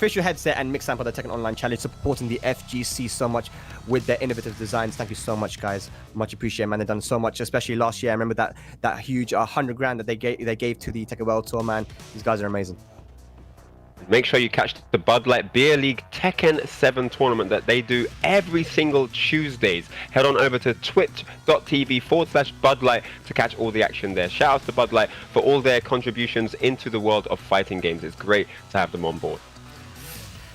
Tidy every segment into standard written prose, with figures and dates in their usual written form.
official headset and mix sample the Tekken Online Challenge, supporting the FGC so much with their innovative designs. Thank you so much, guys. Much appreciated, man. They've done so much, especially last year. I remember that huge 100 grand that they gave to the Tekken World Tour, man. These guys are amazing. Make sure you catch the Bud Light Beer League Tekken 7 tournament that they do every single Tuesdays. Head on over to twitch.tv/Bud Light to catch all the action there. Shout out to Bud Light for all their contributions into the world of fighting games. It's great to have them on board.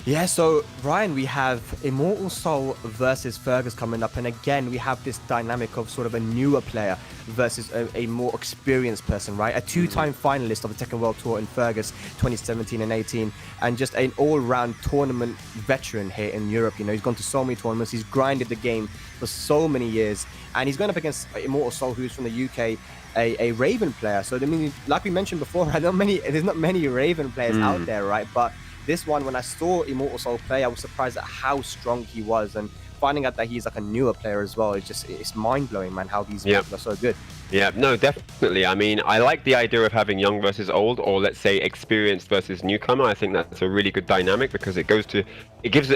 Yeah, so Ryan, we have ImortalXSoul versus Fergus coming up, and again we have this dynamic of sort of a newer player versus a more experienced person, right? A two-time finalist of the Tekken World Tour in Fergus 2017 and 18, and just an all-round tournament veteran here in Europe. You know, he's gone to so many tournaments, he's grinded the game for so many years, and he's going up against ImortalXSoul, who's from the UK, a Raven player. So I mean, like we mentioned before, right, there's not many Raven players out there, right? But this one, when I saw ImortalXSoul play, I was surprised at how strong he was, and finding out that he's like a newer player as well, it's mind-blowing, man, how these people are so good. Yeah, no, definitely. I mean, I like the idea of having young versus old, or let's say experienced versus newcomer. I think that's a really good dynamic because it gives it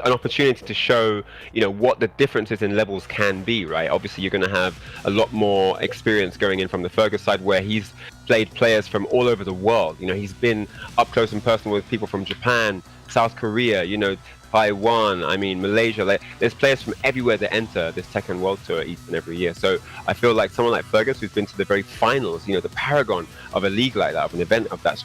an opportunity to show, you know, what the differences in levels can be, right? Obviously, you're going to have a lot more experience going in from the Fergus side, where he's played players from all over the world. You know, he's been up close and personal with people from Japan, South Korea, you know, Taiwan, I mean, Malaysia. Like, there's players from everywhere that enter this Tekken World Tour each and every year. So I feel like someone like Fergus, who's been to the very finals, you know, the paragon of a league like that, of an event of that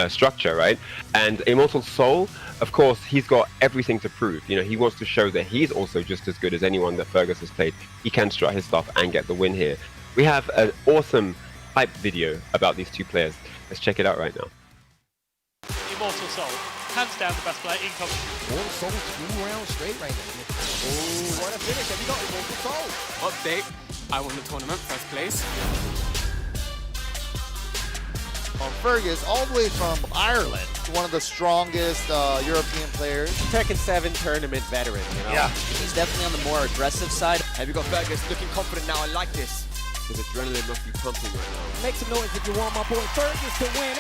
structure, right? And ImortalXSoul, of course, he's got everything to prove. You know, he wants to show that he's also just as good as anyone that Fergus has played. He can strut his stuff and get the win here. We have an awesome hype video about these two players. Let's check it out right now. ImortalXSoul, hands down the best player in competition. ImortalXSoul 2 rounds straight right now. Oh, what a finish. Have you got ImortalXSoul? Update, I won the tournament, first place. Fergus, all the way from Ireland, one of the strongest European players. Tekken 7 tournament veteran, you know? Yeah. He's definitely on the more aggressive side. Have you got Fergus looking confident now? I like this. His adrenaline must be pumping right now. Make some noise if you want my boy Fergus to win.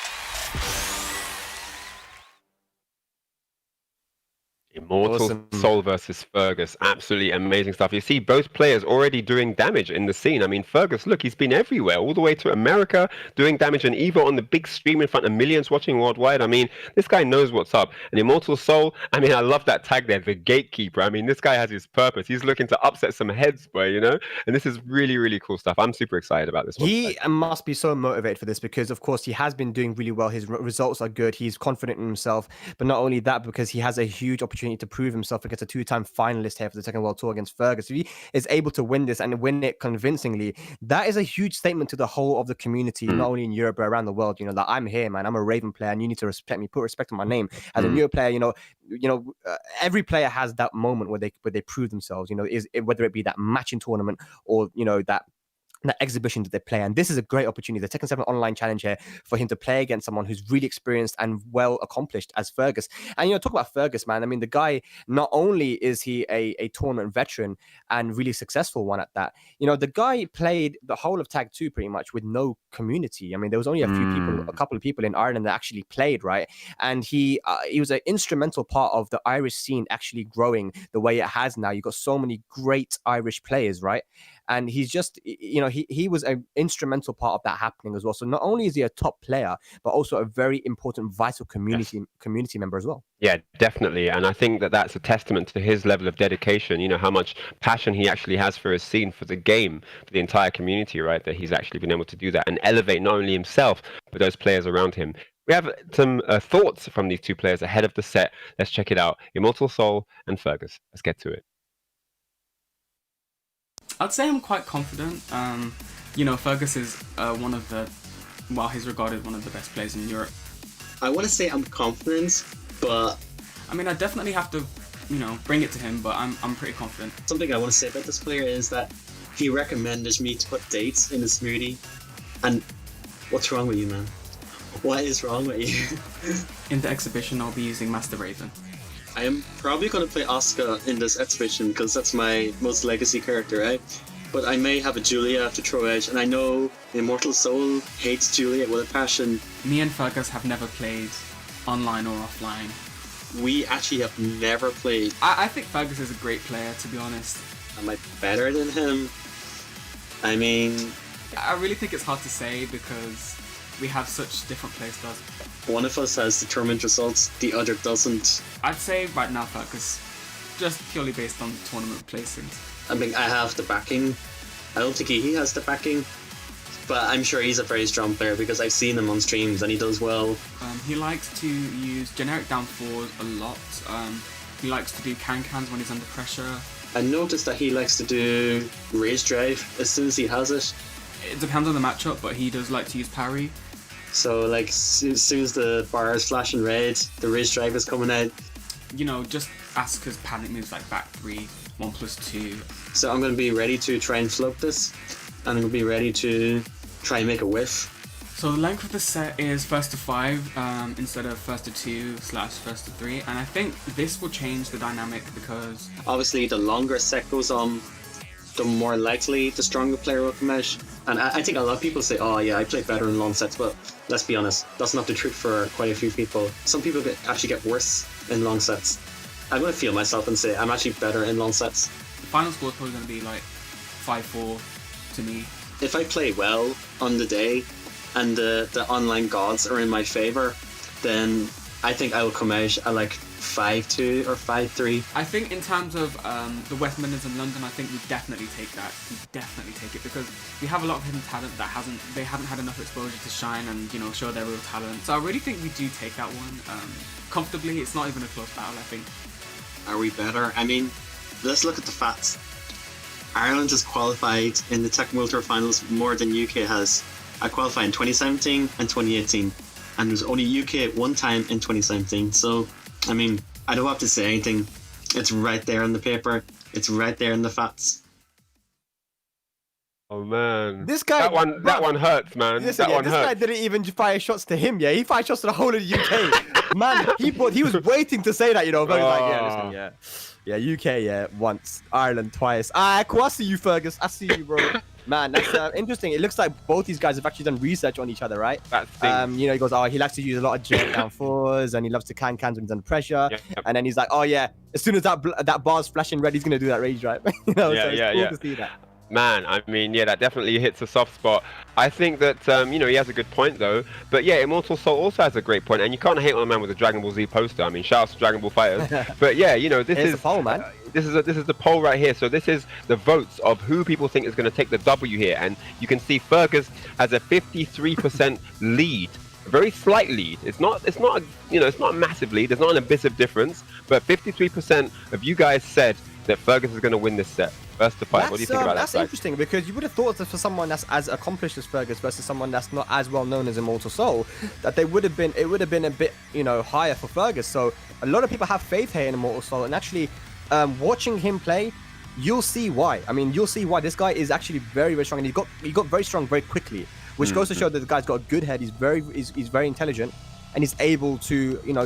ImortalXSoul versus Fergus, absolutely amazing stuff. You see both players already doing damage in the scene. I mean, Fergus, look, he's been everywhere, all the way to America, doing damage, and Evo on the big stream in front of millions watching worldwide. I mean, this guy knows what's up. And ImortalXSoul, I mean, I love that tag there, the gatekeeper. I mean, this guy has his purpose. He's looking to upset some heads, boy, you know? And this is really, really cool stuff. I'm super excited about this one. He must be so motivated for this because, of course, he has been doing really well. His results are good. He's confident in himself. But not only that, because he has a huge opportunity to prove himself against a two-time finalist here for the Tekken World Tour against Fergus. If he is able to win this and win it convincingly, that is a huge statement to the whole of the community, not only in Europe but around the world. You know, that I'm here, man. I'm a Raven player, and you need to respect me. Put respect on my name as a newer player. Every player has that moment where they prove themselves. You know, whether it be that matching tournament or that exhibition that they play. And this is a great opportunity, the Tekken 7 online challenge here, for him to play against someone who's really experienced and well accomplished as Fergus. And talk about Fergus, man. I mean, the guy, not only is he a tournament veteran and really successful one at that, the guy played the whole of Tag 2 pretty much with no community. I mean, there was only a couple of people in Ireland that actually played, right? And he was an instrumental part of the Irish scene actually growing the way it has now. You've got so many great Irish players, right? And he's just, he was an instrumental part of that happening as well. So not only is he a top player, but also a very important, vital community member as well. Yeah, definitely. And I think that that's a testament to his level of dedication, how much passion he actually has for his scene, for the game, for the entire community, right? That he's actually been able to do that and elevate not only himself, but those players around him. We have some thoughts from these two players ahead of the set. Let's check it out. ImortalXSoul and Fergus. Let's get to it. I'd say I'm quite confident. Fergus is he's regarded one of the best players in Europe. I want to say I'm confident, but I mean, I definitely have to, bring it to him, but I'm pretty confident. Something I want to say about this player is that he recommended me to put dates in his smoothie, and what's wrong with you, man? What is wrong with you? In the exhibition, I'll be using Master Raven. I am probably going to play Asuka in this exhibition because that's my most legacy character, right? But I may have a Julia to throw edge, and I know ImortalXSoul hates Julia with a passion. Me and Fergus have never played online or offline. We actually have never played. I think Fergus is a great player, to be honest. Am I better than him? I mean, I really think it's hard to say because we have such different playstyles. one of us has the tournament results, the other doesn't. I'd say right now Fergus, just purely based on tournament placings. I mean, I have the backing. I don't think he has the backing, but I'm sure he's a very strong player because I've seen him on streams and he does well. He likes to use generic down fours a lot. He likes to do can-cans when he's under pressure. I noticed that he likes to do RIZE drive as soon as he has it. It depends on the matchup, but he does like to use parry. So like as soon as the bar is flashing red, the RIZE drive is coming out. You know, just Asuka's panic moves like back 3, 1+2. So I'm going to be ready to try and float this, and I'm going to be ready to try and make a whiff. So the length of the set is first to 5 instead of first to 2/first to 3, and I think this will change the dynamic because Obviously, the longer a set goes on, the more likely the stronger player will come out. And I think a lot of people say, oh yeah, I play better in long sets, but let's be honest, that's not the truth for quite a few people. Some people actually get worse in long sets. I'm going to feel myself and say I'm actually better in long sets. the final score is probably going to be like 5-4 to me. If I play well on the day and the online gods are in my favor, then I think I will come out at like 5-2 or 5-3. I think in terms of the West Midlands and London, I think we definitely take that. We definitely take it because we have a lot of hidden talent that they haven't had enough exposure to shine and, you know, show their real talent. So I really think we do take that one comfortably. It's not even a close battle, I think. Are we better? I mean, let's look at the facts. Ireland has qualified in the Tekken World Tour Finals more than UK has. I qualified in 2017 and 2018, and there's only UK one time in 2017. So, I mean, I don't have to say anything. It's right there on the paper. It's right there in the facts. Oh man, This guy, that one hurts, man. Listen, that yeah, one this hurts. guy didn't even fire shots to him. Yeah, he fired shots to the whole of the UK. Man, he was waiting to say that. You know, but he's like, yeah, listen, yeah, UK, yeah, once, Ireland twice. Cool. I see you, Fergus. I see you, bro. Man, that's interesting. It looks like both these guys have actually done research on each other, right? That stinks. You know, he goes, oh, he likes to use a lot of jet down fours, and he loves to cans when he's under pressure. Yep. And then he's like, oh yeah, as soon as that bar's flashing red, he's gonna do that rage drive. You know, Yeah, so it's yeah, cool yeah. to see that. Man, I mean, yeah, that definitely hits a soft spot. I think that, you know, he has a good point, though. But yeah, ImortalXSoul also has a great point, and you can't hate on a man with a Dragon Ball Z poster. I mean, shout out to Dragon Ball Fighters. But yeah, you know, this Here's is the poll, man. This is the poll right here. So this is the votes of who people think is going to take the W here, and you can see Fergus has a 53% lead. A very slight lead. It's not you know, it's not a massive lead. There's not an abyssive difference, but 53% of you guys said that Fergus is going to win this set. First to 5. What do you think about that? That's interesting because you would have thought that for someone that's as accomplished as Fergus versus someone that's not as well known as ImortalXSoul, that it would have been a bit, you know, higher for Fergus. So a lot of people have faith here in ImortalXSoul, and actually watching him play, you'll see why. I mean, you'll see why this guy is actually very, very strong, and he got very strong very quickly, which goes to show that the guy's got a good head. He's very intelligent. And he's able to, you know,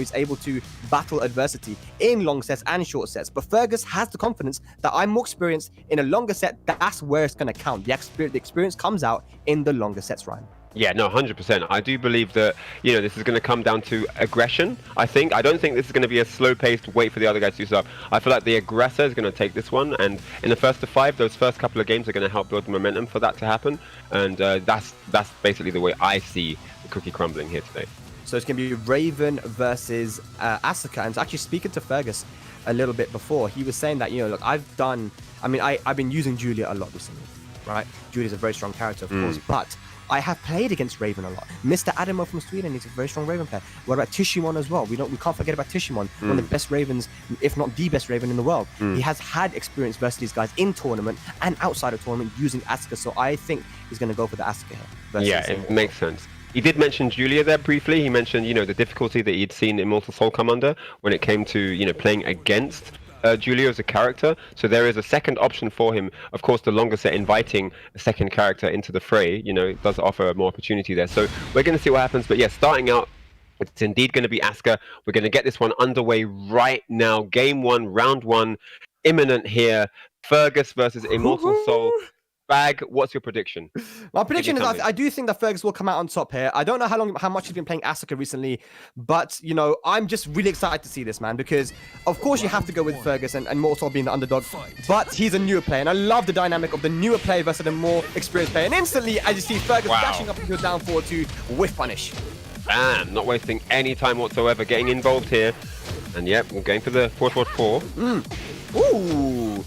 battle adversity in long sets and short sets. But Fergus has the confidence that I'm more experienced in a longer set. That's where it's going to count. The experience comes out in the longer sets, Ryan. Yeah, no, 100%. I do believe that, you know, this is going to come down to aggression, I think. I don't think this is going to be a slow-paced wait for the other guys to do stuff. I feel like the aggressor is going to take this one, and in the first to 5, those first couple of games are going to help build the momentum for that to happen, and that's basically the way I see the cookie crumbling here today. So it's going to be Raven versus Asuka. And actually speaking to Fergus a little bit before, he was saying that, you know, look, I've been using Julia a lot recently, right? Julia's a very strong character, of course, but I have played against Raven a lot. Mr. Adamo from Sweden, he's a very strong Raven player. What about Tishimon as well? We can't forget about Tishimon, one of the best Ravens, if not the best Raven in the world. He has had experience versus these guys in tournament and outside of tournament using Asuka. So I think he's going to go for the Asuka here. Versus Yeah, it makes sense. He did mention Julia there briefly. He mentioned, you know, the difficulty that he'd seen ImortalXSoul come under when it came to, you know, playing against Julia as a character. So there is a second option for him. Of course, the longer set inviting a second character into the fray, you know, it does offer more opportunity there. So we're going to see what happens. But yeah, starting out, it's indeed going to be Asuka. We're going to get this one underway right now. Game 1, round 1, imminent here. Fergus versus ImortalXSoul. Bag, what's your prediction? My prediction is coming. I do think that Fergus will come out on top here. I don't know how much he's been playing Asuka recently, but you know, I'm just really excited to see this, man, because of course you have to go with Fergus and Mortal being the underdog, but he's a newer player, and I love the dynamic of the newer player versus the more experienced player. And instantly, as you see Fergus dashing up into a down forward to whiff punish. Bam, not wasting any time whatsoever, getting involved here. And yep, we're going for the 4-4-4. Ooh.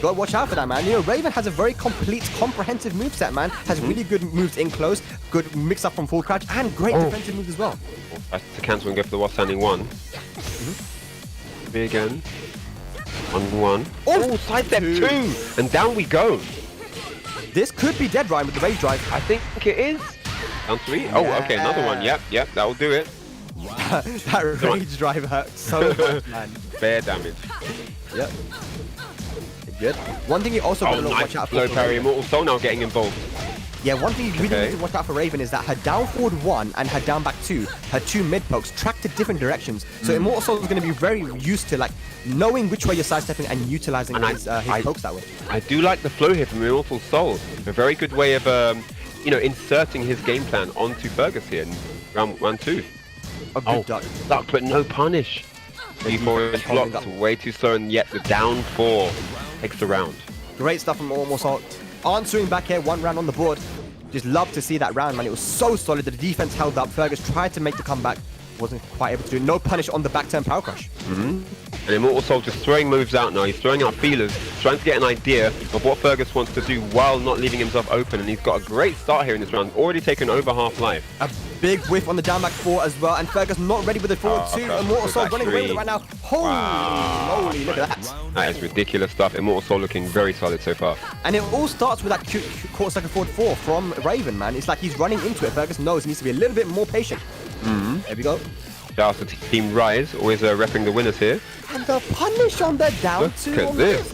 Gotta watch out for that, man. You know, Raven has a very complete, comprehensive moveset, man. Has really good moves in close, good mix up from full crouch, and great defensive moves as well. That's to cancel and go for the while standing 1. Me again. 1-1. Oh, side step 2! And down we go. This could be dead, Ryan, with the rage drive. I think it is. Down 3. Oh, okay, another one. Yep, that will do it. That rage drive hurt so much, man. Fair damage. Yep. Good. One thing you also got to watch out for. Low parry, ImortalXSoul now getting involved. Yeah, one thing you really need to watch out for Raven is that her down forward 1 and her down back 2, her 2 mid pokes track to different directions. So ImortalXSoul is going to be very used to like knowing which way you're sidestepping and utilizing his pokes that way. I do like the flow here from ImortalXSoul. A very good way of you know, inserting his game plan onto Fergus here in round 2. A good duck. Duck, but no punish. B4 is blocked, way too slow, and yet the down 4 takes the round. Great stuff from ImortalXSoul. Answering back here, 1 round on the board. Just love to see that round, man. It was so solid that the defense held up. Fergus tried to make the comeback, wasn't quite able to do it. No punish on the back turn power crush. And ImortalXSoul just throwing moves out now. He's throwing out feelers, trying to get an idea of what Fergus wants to do while not leaving himself open. And he's got a great start here in this round. Already taken over half life. A big whiff on the down back 4 as well. And Fergus not ready with the forward 2. ImortalXSoul running away with it right now. Holy moly, look at that. That is ridiculous stuff. ImortalXSoul looking very solid so far. And it all starts with that caught second forward 4 from Raven, man. It's like he's running into it. Fergus knows he needs to be a little bit more patient. There we go. Shout out to Team RIZE, always repping the winners here. And the punish on the down 2. Look at this.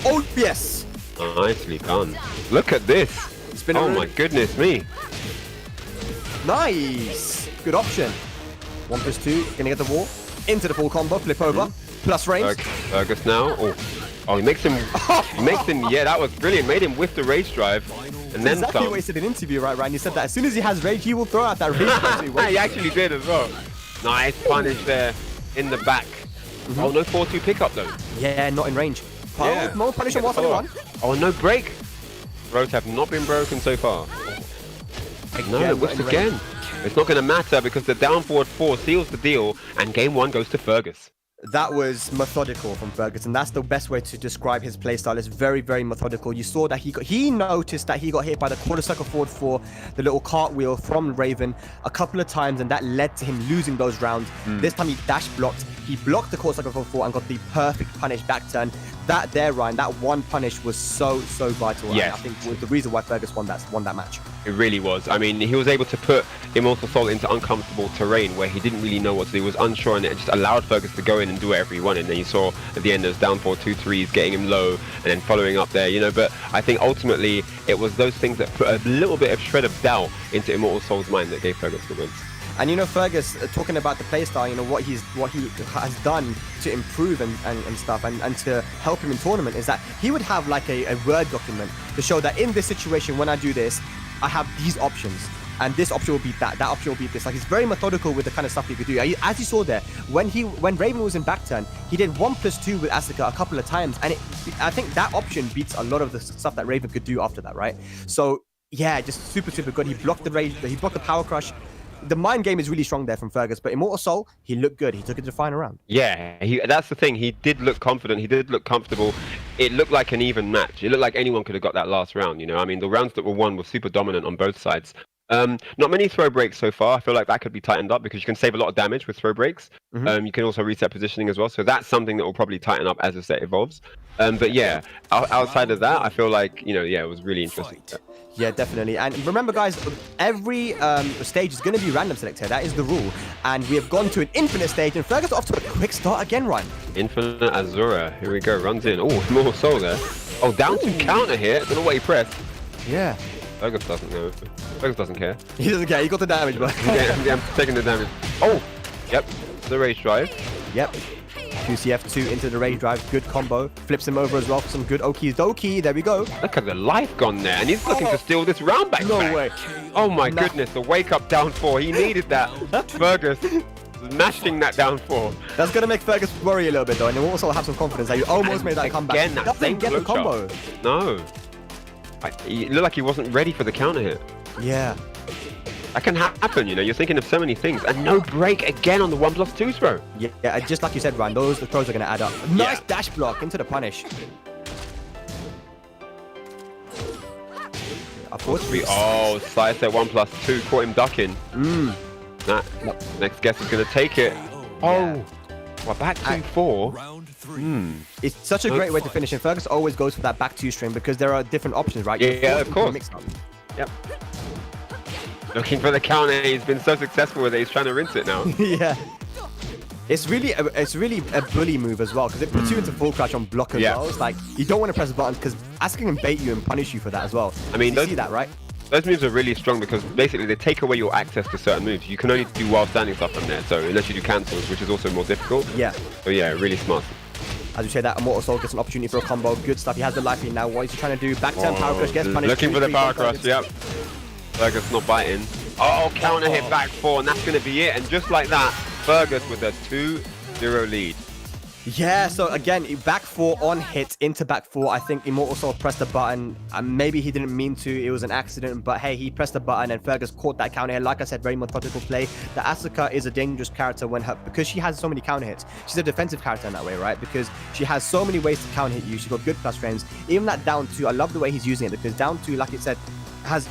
Oh, yes. Nicely done. Look at this. Oh my goodness me. Nice. Good option. 1+2. Gonna get the wall. Into the full combo. Flip over. Plus range. Fergus now. Oh, he makes him. He makes him. Yeah, that was brilliant. Made him whiff the rage drive. And then exactly some. what he said in an interview, right, Ryan? He said that as soon as he has rage, he will throw out that rage drive. He actually did as well. Nice punish there in the back. Oh, no 4-2 pickup though. Yeah, not in range. Yeah. More punish on 121. Oh, no break. Throws have not been broken so far. No, whiffs again. It's not going to matter because the down forward 4 seals the deal, and game 1 goes to Fergus. That was methodical from Fergus, and that's the best way to describe his playstyle. It's very, very methodical. You saw that he noticed that he got hit by the quarter circle forward 4, the little cartwheel from Raven a couple of times, and that led to him losing those rounds. This time he dash blocked. He blocked the quarter circle forward 4 and got the perfect punish back turn. That there, Ryan, that one punish was so vital. Yes. I think was the reason why Fergus won that match. It really was. I mean, he was able to put ImortalXSoul into uncomfortable terrain where he didn't really know what to do. He was unsure, and it just allowed Fergus to go in and do whatever he wanted. And then you saw at the end those down 4-2-3s, getting him low and then following up there, you know. But I think ultimately it was those things that put a little bit of shred of doubt into ImortalXSoul's mind that gave Fergus the wins. And you know, Fergus, talking about the playstyle, you know, what he has done to improve and stuff and to help him in tournament is that he would have like a Word document to show that in this situation, when I do this, I have these options. And this option will beat that option will beat this. Like, he's very methodical with the kind of stuff he could do. As you saw there, when Raven was in back turn, he did 1+2 with Asuka a couple of times. And I think that option beats a lot of the stuff that Raven could do after that, right? So, yeah, just super good. He blocked the rage, he blocked the power crush. The mind game is really strong there from Fergus, but ImortalXSoul, he looked good. He took it to the final round. Yeah, that's the thing. He did look confident. He did look comfortable. It looked like an even match. It looked like anyone could have got that last round, you know. I mean, the rounds that were won were super dominant on both sides. Not many throw breaks so far. I feel like that could be tightened up because you can save a lot of damage with throw breaks. You can also reset positioning as well. So that's something that will probably tighten up as the set evolves. But yeah, outside of that, I feel like, you know, yeah, it was really interesting. Yeah, definitely. And remember, guys, every stage is going to be random select here. That is the rule. And we have gone to an infinite stage, and Fergus off to a quick start again, Ryan. Infinite Azura. Here we go. Runs in. Oh, ImortalXSoul there. Oh, down to counter here. Don't know what he pressed. Yeah. Fergus doesn't know. Fergus doesn't care. He doesn't care. He got the damage, bro. Yeah, I'm taking the damage. Oh, yep. The rage drive. Yep. QCF2 into the rage drive. Good combo. Flips him over as well for some good Okies Doki. There we go. Look at the life gone there, and he's looking to steal this round back. No way. Oh my goodness, the wake up down 4. He needed that. Fergus mashing that down 4. That's going to make Fergus worry a little bit though, and he also have some confidence that you almost made that comeback. Again, that Doesn't same get the combo. No. It looked like he wasn't ready for the counter hit. Yeah. That can happen, you know, you're thinking of so many things. And no break again on the 1+2 throw. Yeah, just like you said, Ryan, those throws are going to add up. Nice dash block into the punish. Oh, slice at 1+2, caught him ducking. That next guess is going to take it. Oh, well, back 2-4. It's such a great way to finish, and Fergus always goes for that back 2 string because there are different options, right? Yeah, of course. Yep. Looking for the counter. He's been so successful with it. He's trying to rinse it now. Yeah. It's really a bully move as well because it puts you into full crouch on block as well. It's like you don't want to press the buttons because Asuka can bait you and punish you for that as well. I mean, you see that, right? Those moves are really strong because basically they take away your access to certain moves. You can only do while standing stuff on there, so unless you do cancels, which is also more difficult. Yeah. So yeah, really smart. As you say that, ImortalXSoul gets an opportunity for a combo. Good stuff. He has the life lead now. What is he trying to do? Back turn power crush, gets punished. Looking for the power crush, yep. Fergus not biting. Oh, counter hit back 4, and that's going to be it. And just like that, Fergus with a 2-0 lead. Yeah, so again, back 4 on hit into back 4. I think ImortalXSoul pressed the button. Maybe he didn't mean to. It was an accident. But hey, he pressed the button and Fergus caught that counter hit. Like I said, very methodical play. The Asuka is a dangerous character because she has so many counter hits. She's a defensive character in that way, right? Because she has so many ways to counter hit you. She's got good plus frames. Even that down 2, I love the way he's using it because down 2, like it said,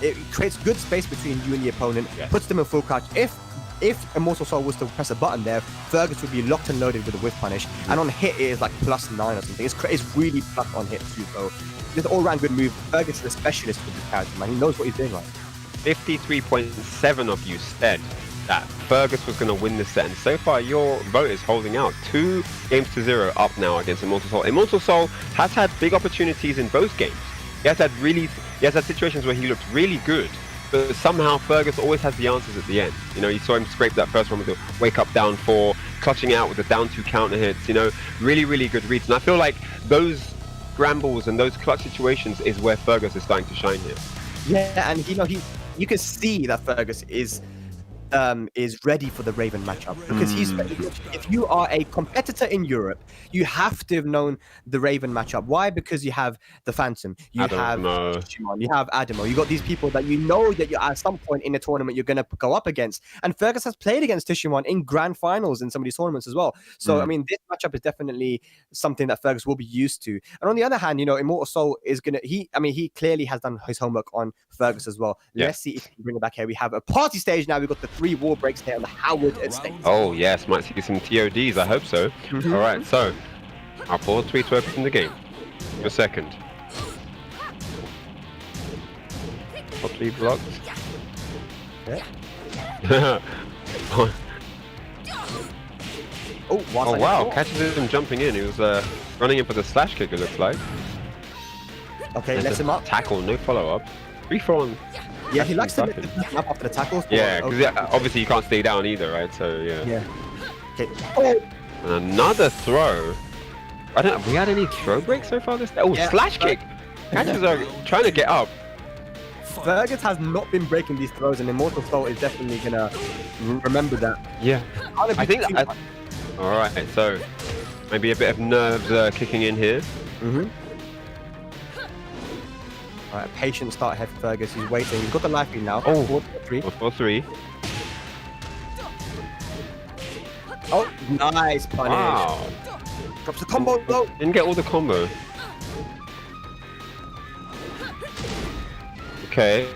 it creates good space between you and the opponent, puts them in full crouch. If ImortalXSoul was to press a button there, Fergus would be locked and loaded with a whiff punish. And on hit, it is like +9 or something. It's really plus on hit too. So just all-round good move. Fergus is a specialist with this character, man. He knows what he's doing right. 53.7 of you said that Fergus was going to win this set. And so far, your vote is holding out. 2-0 up now against ImortalXSoul. ImortalXSoul has had big opportunities in both games. He has had situations where he looked really good. But somehow Fergus always has the answers at the end. You know, you saw him scrape that first one with the wake up down 4, clutching out with the down 2 counter hits, you know, really, really good reads. And I feel like those scrambles and those clutch situations is where Fergus is starting to shine here. Yeah, and you know, you can see that Fergus is ready for the Raven matchup because if you are a competitor in Europe, you have to have known the Raven matchup. Why? Because you have the Phantom, you have Shimon, you have Adamo, you got these people that you know that you at some point in the tournament you're going to go up against, and Fergus has played against Tishimon in grand finals in some of these tournaments as well. So I mean, this matchup is definitely something that Fergus will be used to. And on the other hand, you know, ImortalXSoul is gonna he clearly has done his homework on Fergus as well. Let's see if he can bring it back here. We have a party stage now. We've got the 3 wall breaks here on the Howard estate. Oh yes, might see some TODs. I hope so. All right, so I'll pause 3 to open the game. A second. Hotly blocked. Yeah. Oh wow! Catches him jumping in. He was running in for the slash kick. It looks like. Okay, lets him up. Tackle, no follow up. 3-4 on. Yeah, he likes to let the up after the tackles. Yeah, because obviously you can't stay down either, right? So yeah. Yeah. Okay. Oh. And another throw. I don't. Have we had any throw breaks so far this day? Oh, slash kick. Catches are trying to get up. Fergus has not been breaking these throws, and ImortalXSoul is definitely gonna remember that. Yeah. I think. All right. So maybe a bit of nerves kicking in here. All right, patient start ahead for Fergus. He's waiting. He's got the life lead now. Oh, 4-3. 4-3. Oh, nice punish. Wow. Drops the combo though. Didn't get all the combo. Okay.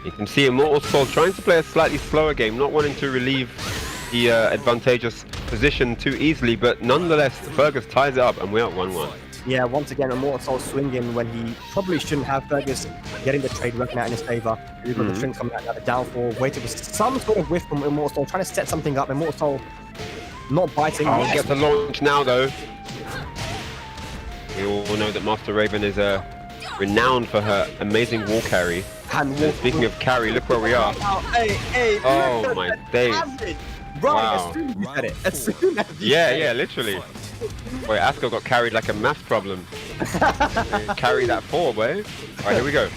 You can see ImortalXSoul trying to play a slightly slower game, not wanting to relieve the advantageous position too easily, but nonetheless, Fergus ties it up and we're at 1-1. Yeah, once again, ImortalXSoul swinging when he probably shouldn't have. Fergus getting the trade working out in his favor. We've got the string coming out, the downfall, waiting for some sort of whiff from ImortalXSoul, trying to set something up. ImortalXSoul not biting. Oh, he gets the launch now, though. We all know that Master Raven is renowned for her amazing wall carry. And speaking of carry, look where we are. Hey, oh my days. Right, Wow. as soon as you said it. As soon as you Yeah, said yeah, it. literally. Wait, Asko got carried like a maths problem. Carry that 4, boy. Alright, here we go.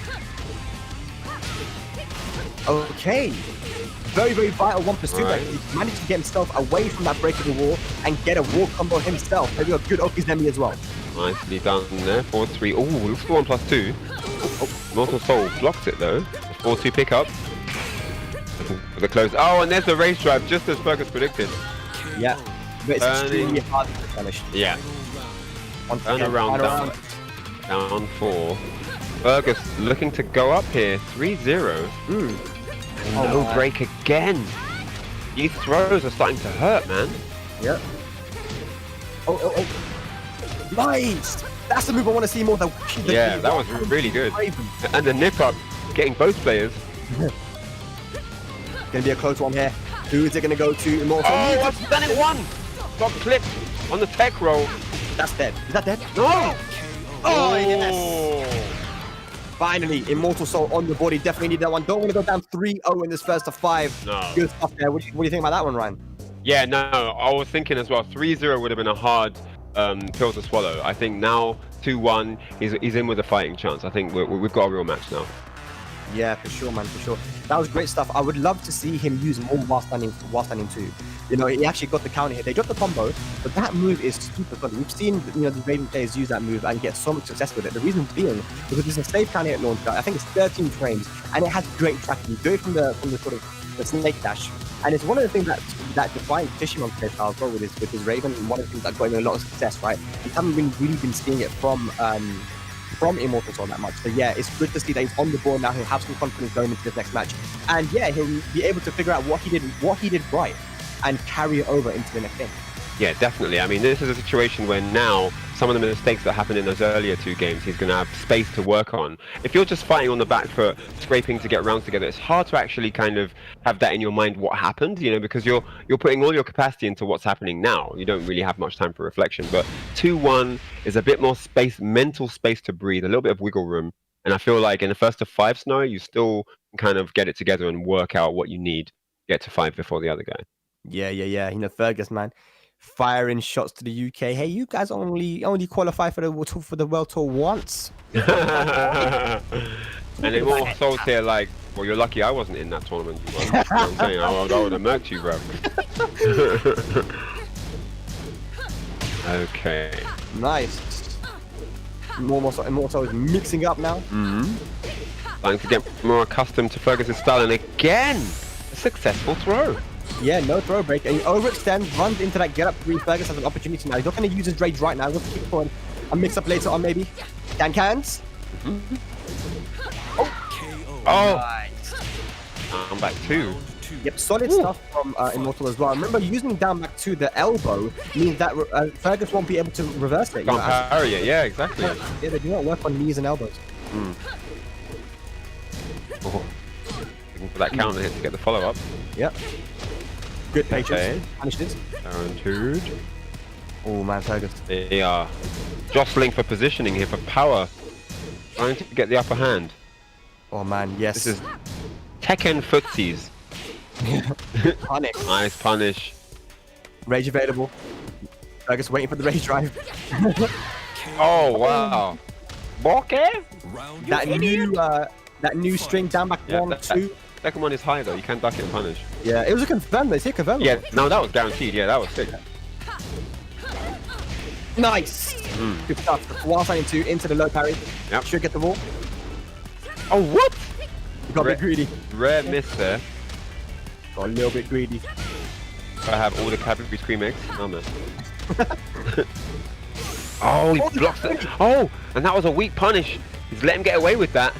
Okay. Very, very vital 1+2. Right. He managed to get himself away from that break of the wall and get a wall combo himself. There we go. Good Okizemi as well. Nicely done there. 4-3. Oh, looks for 1+2. ImortalXSoul blocks it though. 4-2 pickup. For the close. Oh, and there's the race drive, just as Fergus predicted. Yeah. But it's Turning. extremely hard to finish. Yeah. Once Turn again, around, final down 4. Fergus looking to go up here. 3-0. Oh, No man. break again. These throws are starting to hurt, man. Yep. Oh. Nice! That's the move I want to see more. Yeah, that was really good. And the nip up, getting both players. Gonna be a close one here. Who is it gonna go to? Immortal. Oh, I've done it one! Got clipped on the tech roll. That's dead. Is that dead? No! Oh, yes! Finally, ImortalXSoul on the board. He definitely need that one. Don't want to go down 3-0 in this first of 5. No. Good stuff there. What do you think about that one, Ryan? Yeah, no, I was thinking as well, 3-0 would have been a hard pill to swallow. I think now 2-1, he's in with a fighting chance. I think we've got a real match now. Yeah, for sure, man, for sure. That was great stuff. I would love to see him use more while standing too. You know, he actually got the counter hit. They dropped the combo, but that move is super fun. We've seen, you know, the Raven players use that move and get so much success with it. The reason being because it's a safe counter hit launch. I think it's 13 frames, and it has great tracking. You do it from the sort of the snake dash, and it's one of the things that defines Fisherman play style as well with his Raven, and one of the things that got him a lot of success, right? We haven't really been seeing it from ImortalXSoul that much. So yeah, it's good to see that he's on the board now. He'll have some confidence going into this next match, and yeah, he'll be able to figure out what he did right and carry it over into the next game. Yeah, definitely. I mean, this is a situation where now some of the mistakes that happened in those earlier 2 games, he's going to have space to work on. If you're just fighting on the back foot, scraping to get rounds together, it's hard to actually kind of have that in your mind what happened, you know, because you're putting all your capacity into what's happening now. You don't really have much time for reflection. But 2-1 is a bit more space, mental space to breathe, a little bit of wiggle room. And I feel like in the first of 5 scenario, you still kind of get it together and work out what you need to get to 5 before the other guy. Yeah. You know, Fergus, man, firing shots to the UK. Hey, you guys only qualify for the World Tour once. And ImortalXSoul's here like, well, you're lucky I wasn't in that tournament. You know what I'm saying? I would have murked you, bro. Okay. Nice. ImortalXSoul is mixing up now. Starting to get more accustomed to Fergus' style, and again, a successful throw. Yeah, no throw break. And he overextends, runs into that get up 3. Fergus has an opportunity now. He's not going to use his rage right now. He's going to keep it for a mix up later on, maybe. Dan cans. Oh! Nice. I'm back 2. Yep, solid stuff from Immortal as well. Remember, using down back to the elbow means that Fergus won't be able to reverse it. Can't parry it, yeah, exactly. Yeah, they do not work on knees and elbows. Oh. Looking for that counter hit to get the follow up. Yep. Good patience. Okay. Punishes. Guaranteed. Oh man, Fergus. They are jostling for positioning here, for power. Trying to get the upper hand. Oh man, yes. This is Tekken footsies. Punish. Nice punish. Rage available. Fergus waiting for the rage drive. Oh wow. Bokeh? That new string down back 1, 2. Second one is high though, you can duck it and punish. Yeah, it was a confirm. They say confirm. Yeah, no, that was guaranteed. Yeah, that was sick. Nice. Good stuff. While signing 2 into the low parry. Yep. Should get the wall. Oh, what? Got a bit greedy. Rare miss there. Got a little bit greedy. I have all the Cadbury Cream eggs. Oh, man. Oh, he blocks it. Oh, and that was a weak punish. He's let him get away with that.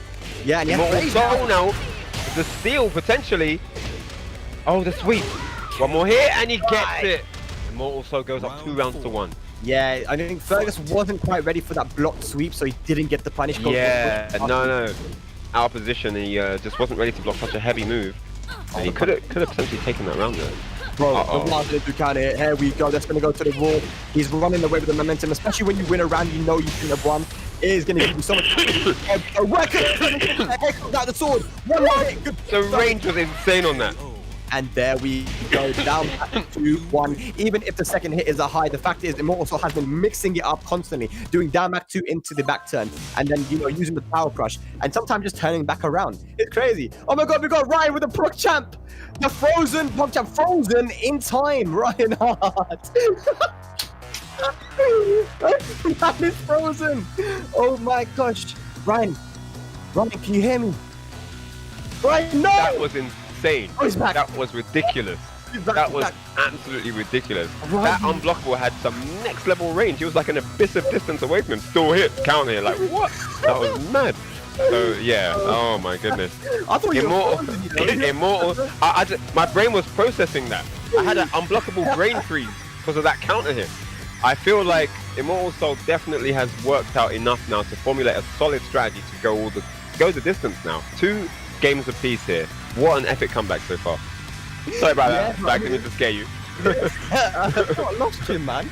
Yeah, and he has rage ImortalXSoul now. The steal, potentially. Oh, the sweep. One more hit, and he gets it. ImortalXSoul goes up 2 rounds to 1. Yeah, I think Fergus wasn't quite ready for that blocked sweep, so he didn't get the punish. Yeah, no. Out of position, he just wasn't ready to block such a heavy move. And he could have potentially taken that round there. Bro, the last little counter hit. Here we go. That's going to go to the wall. He's running away with the momentum, especially when you win a round, you know you shouldn't have won. It is going to give you so much. A record! Out the sword. One more hit. Good. The range was insane on that. And there we go, down back 2-1. Even if the second hit is a high, the fact is ImortalXSoul has been mixing it up constantly, doing down back 2 into the back turn, and then, you know, using the power crush, and sometimes just turning back around. It's crazy. Oh my god, we got Ryan with the proc champ! The frozen proc champ, frozen in time, Ryan Hart. That is frozen. Oh my gosh. Ryan, can you hear me? Ryan, no! That was insane. Oh, he's back. That was ridiculous. That was absolutely ridiculous. Ryan. That unblockable had some next level range. He was like an abyss of distance away from him. Still hit, counter hit. Like, what? That was mad. So yeah, oh my goodness. I thought you Immortal, were frozen, you know? Immortal. My brain was processing that. I had an unblockable brain freeze because of that counter hit. I feel like ImortalXSoul definitely has worked out enough now to formulate a solid strategy to go the distance now. 2 games apiece here. What an epic comeback so far. Sorry about that. I didn't mean to scare you. I lost him, man.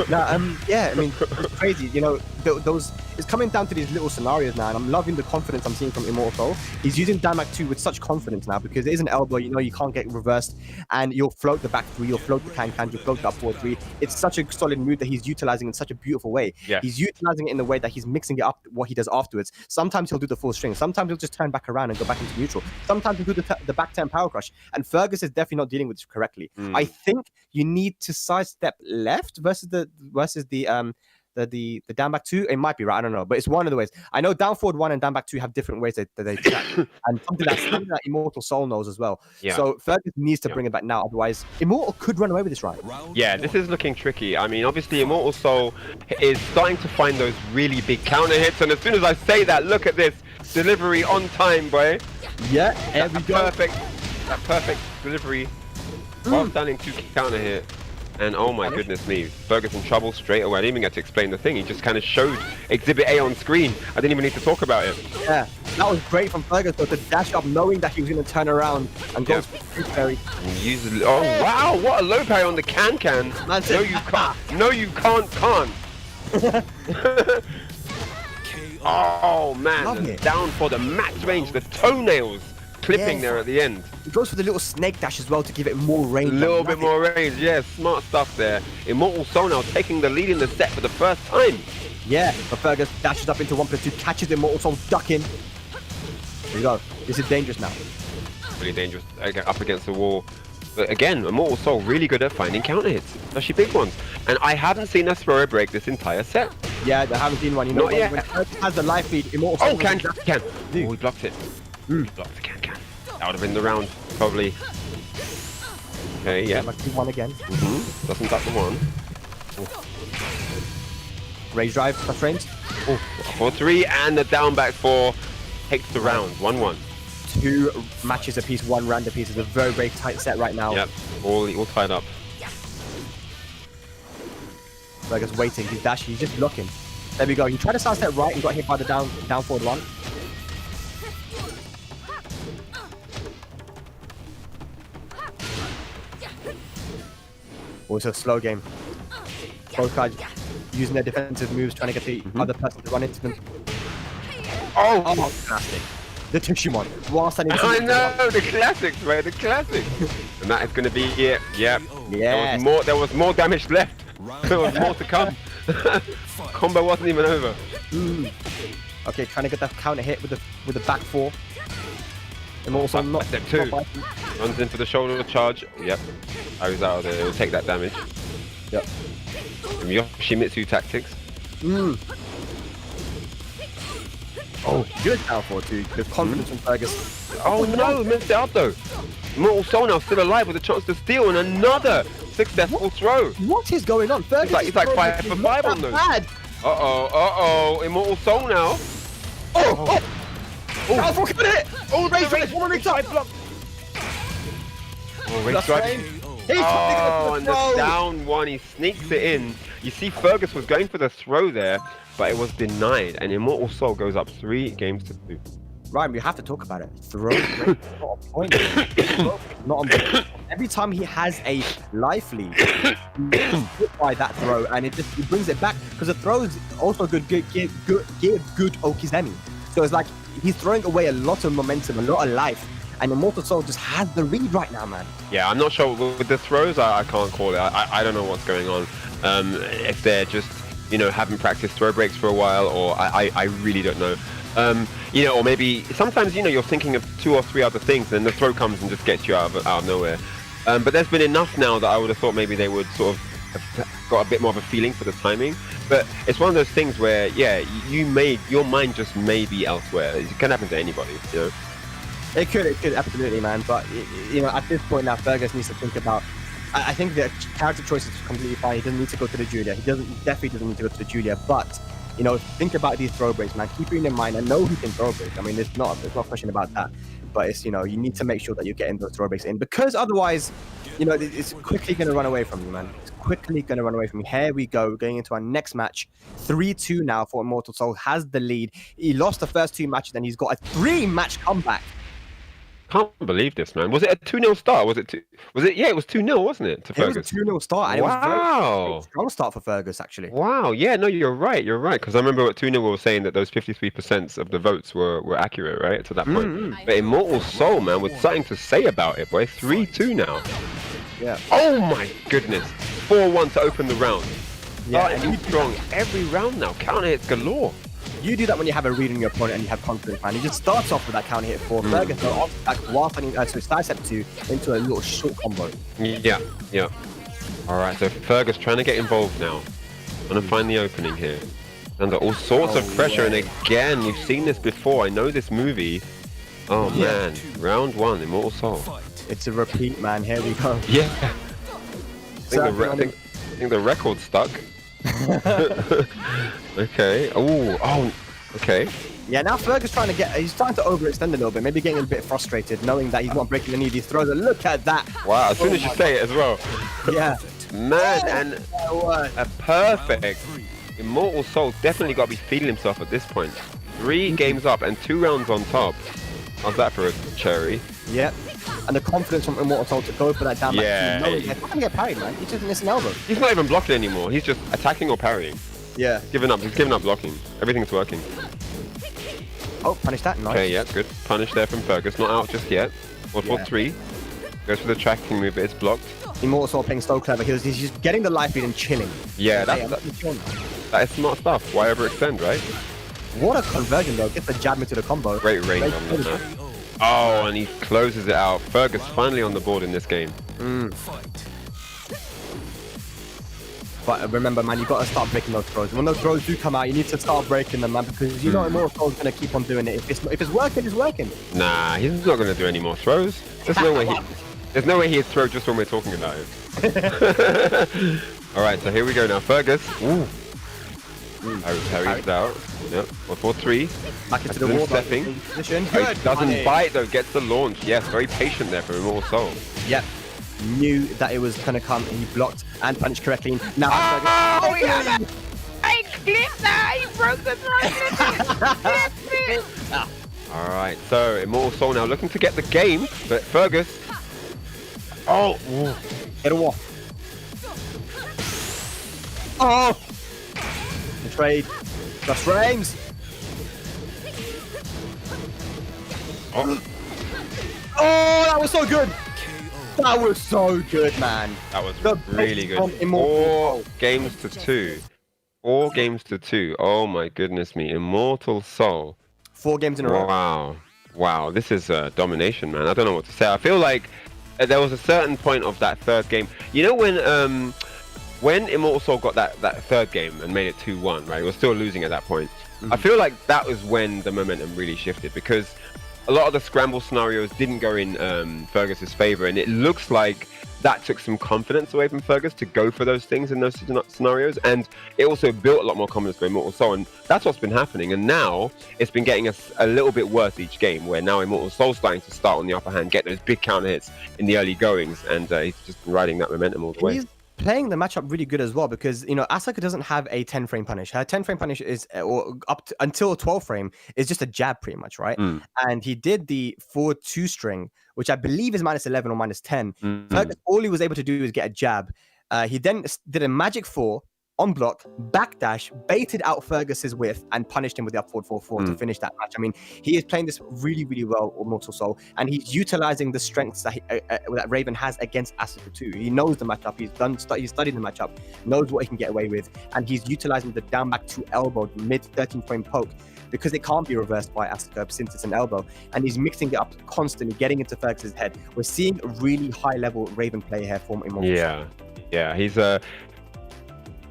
Yeah, I mean, it's crazy. You know, it's coming down to these little scenarios now, and I'm loving the confidence I'm seeing from ImortalXSoul. He's using down back 2 with such confidence now because it is an elbow. You know, you can't get reversed, and you'll float the back 3, you'll float the can, you'll float the up forward 3. It's such a solid move that he's utilizing in such a beautiful way. Yeah. He's utilizing it in the way that he's mixing it up what he does afterwards. Sometimes he'll do the full string. Sometimes he'll just turn back around and go back into neutral. Sometimes he'll do the back turn power crush. And Fergus is definitely not dealing with this correctly. I think you need to sidestep left versus the down back 2. It might be right, I don't know, but it's one of the ways. I know down forward 1 and down back 2 have different ways that they track, and something that ImortalXSoul knows as well. Yeah. So Fergus needs to bring it back now, otherwise Immortal could run away with this round. Yeah, this is looking tricky. I mean, obviously ImortalXSoul is starting to find those really big counter hits, and as soon as I say that, look at this delivery on time, boy. Yeah, there we go. That perfect delivery while standing 2 counter hit. And oh my goodness me, Fergus in trouble straight away. I didn't even get to explain the thing. He just kind of showed Exhibit A on screen. I didn't even need to talk about it. Yeah, that was great from Fergus, though, to dash up knowing that he was going to turn around and go very. Oh wow, what a low parry on the can. Man, no, you can't. No, you can't. Oh man, down for the max range. The toenails clipping there at the end. He goes for the little snake dash as well to give it more range. A little bit more range, yeah, smart stuff there. ImortalXSoul now taking the lead in the set for the first time. Yeah, but Fergus dashes up into 1+2, catches ImortalXSoul ducking. Here we go. This is dangerous now. Really dangerous, up against the wall. But again, ImortalXSoul really good at finding counter hits, especially big ones. And I haven't seen a thrower break this entire set. Yeah, I haven't seen one. You know, Not yet. when Fergus has the life feed, ImortalXSoul. Oh, can. Oh, he blocked it. He blocked the can. That would have been the round, probably. Okay, yeah. One again. Doesn't touch the 1. Rage drive, plus range. 4-3, and the down back 4 takes the round. 1-1. 2 matches apiece, 1 round apiece. It's a very, very tight set right now. Yep, all tied up. Fergus waiting, he's dashing, he's just blocking. There we go. He tried to side step right and got hit by the down forward 1. Also a slow game. Both guys using their defensive moves, trying to get the other person to run into them. Oh, fantastic. The Tushimon. I know, the classics, right? The classics. And that is going to be it. Yep. Yes. There was more damage left. There was more to come. Combo wasn't even over. Okay, trying to get that counter hit with the back 4. And also not step 2. Runs in for the shoulder charge. Yep. He's out of there. He'll take that damage. Yep. From Yoshimitsu tactics. Oh, good down forward too. The confidence from Fergus. Oh no, missed it up though. ImortalXSoul now still alive with a chance to steal and another successful throw. What is going on? Fergus He's like 5 for 5 on those. Uh-oh. ImortalXSoul now. Down forward, could hit! Oh, race, one on side block. Oh, race drive. Oh, and the down 1, he sneaks it in. You see Fergus was going for the throw there, but it was denied, and ImortalXSoul goes up 3 games to 2. Ryan, we have to talk about it. Throw rate, not on point. Not on point. Every time he has a life lead, he's hit by that throw, and it brings it back, because the throw is also give good Okizemi. So it's like he's throwing away a lot of momentum, a lot of life, and Immortal Soul just has the read right now, man. Yeah, I'm not sure with the throws. I can't call it. I don't know what's going on. If they're just haven't practiced throw breaks for a while, or I really don't know. Or maybe sometimes you're thinking of 2 or 3 other things, and the throw comes and just gets you out of nowhere. But there's been enough now that I would have thought maybe they would sort of have got a bit more of a feeling for the timing. But it's one of those things where, yeah, your mind just may be elsewhere. It can happen to anybody, It could absolutely, man. But at this point now, Fergus needs to think about. I think the character choice is completely fine. He doesn't need to go to the Julia. He definitely doesn't need to go to the Julia. But think about these throw breaks, man. Keep it in mind. I know he can throw break. I mean, there's no question about that. But it's you need to make sure that you're getting those throw breaks in, because otherwise, it's quickly going to run away from you, man. It's quickly going to run away from you. Here we go, going into our next match. 3-2 now for Immortal Soul, has the lead. He lost the first 2 matches, and he's got a 3-match comeback. Can't believe this, man. Was it a 2-0 start? Was it? Yeah, it was 2-0, wasn't it, to Fergus? It was a 2-0 start. And wow. It was a very strong start for Fergus, actually. Wow. Yeah, no, you're right. Because I remember at 2-0 we were saying that those 53% of the votes were accurate, right, to that point. But Immortal Soul, man, with something to say about it, boy. 3-2 now. Yeah. Oh, my goodness. 4-1 to open the round. Yeah, and he's strong every round now. Counter hits galore. You do that when you have a read on your opponent and you have confidence, man. He just starts off with that counter hit 4. Fergus goes off back whilst so side step 2 into a little short combo. Yeah. All right, so Fergus trying to get involved now. Trying to find the opening here. Under all sorts of pressure, and again, we've seen this before. I know this movie. Oh man, round 1, Immortal Soul. It's a repeat, man. Here we go. Yeah. I think the record's stuck. Okay. Oh. Okay. Yeah, now Fergus he's trying to overextend a little bit, maybe getting a bit frustrated, knowing that he's not breaking any of these throws. And look at that! Wow, as soon as you say it as well. Yeah. Man, and a perfect Immortal Soul definitely got to be feeling himself at this point. 3 games up and 2 rounds on top. How's that for a cherry? Yep. And the confidence from Immortal Soul to go for that down yeah. He's not going to get parried, man. He's just missing elbow. He's not even blocking anymore. He's just attacking or parrying. Yeah. He's given up blocking. Everything's working. Oh, punish that. Nice. Okay, yeah, good. Punish there from Fergus. Not out just yet. 4-4-3. Goes for the tracking move, but it's blocked. Immortal Soul playing so clever. He's just getting the life lead and chilling. Yeah, that is smart stuff. Why overextend, right? What a conversion, though. Gets the jab into the combo. Great range on that. Oh, and he closes it out. Fergus finally on the board in this game. But remember, man, you got to start breaking those throws. When those throws do come out, you need to start breaking them, man, because Immortal Soul's going to keep on doing it. If it's working, it's working. Nah, he's not going to do any more throws. There's no way he'd throw just when we're talking about it. All right, so here we go now. Fergus. Ooh. Parries out. Yep. 4-4-3. Back into the wall. Stepping. Position. Oh, he doesn't bite though. Gets the launch. Yes, very patient there for Immortal Soul. Yep. Knew that it was going to come, and he blocked and punished correctly. Now, oh yeah! I clipped that! He broke the throat! All right, so Immortal Soul now looking to get the game, but Fergus. Oh, get a walk. Oh, the trade. The frames. Oh, that was so good. That was so good, man. That was really good. 4 games to 2. 4 games to 2. Oh my goodness me. Immortal Soul. 4 games in a row. Wow. This is domination, man. I don't know what to say. I feel like there was a certain point of that 3rd game. You know when Immortal Soul got that 3rd game and made it 2-1, right? He was still losing at that point. I feel like that was when the momentum really shifted, because a lot of the scramble scenarios didn't go in Fergus's favor, and it looks like that took some confidence away from Fergus to go for those things in those scenarios, and it also built a lot more confidence for Immortal Soul, and that's what's been happening. And now it's been getting us a little bit worse each game, where now Immortal Soul's starting to start on the upper hand, get those big counter hits in the early goings, and he's just riding that momentum all the way. Playing the matchup really good as well, because Asuka doesn't have a 10-frame punish. Her 10-frame punish is until 12-frame is just a jab, pretty much, right? And he did the 4-2 string, which I believe is -11 or -10. Fergus, all he was able to do was get a jab. He then did a magic 4 on block, backdash, baited out Fergus's whiff, and punished him with the up forward 4-4 to finish that match. I mean, he is playing this really, really well, ImortalXSoul, and he's utilizing the strengths that, that Raven has against Asuka too. He knows the matchup, he's studied the matchup, knows what he can get away with, and he's utilizing the down back 2 elbow mid 13-frame poke because it can't be reversed by Asuka since it's an elbow, and he's mixing it up constantly, getting into Fergus's head. We're seeing a really high level Raven play here from ImortalXSoul. Yeah, he's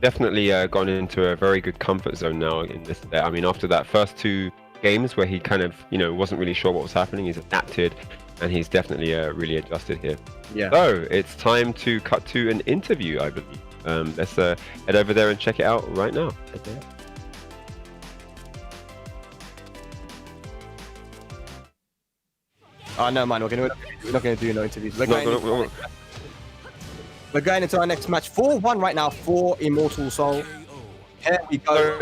definitely gone into a very good comfort zone now in this. I mean, after that first 2 games where he kind of, wasn't really sure what was happening, he's adapted, and he's definitely really adjusted here. Yeah. So it's time to cut to an interview, I believe. Let's head over there and check it out right now. Okay. Oh, no, man, we're not going to do no interviews. We're going into our next match. 4-1 right now for ImortalXSoul. Here we go.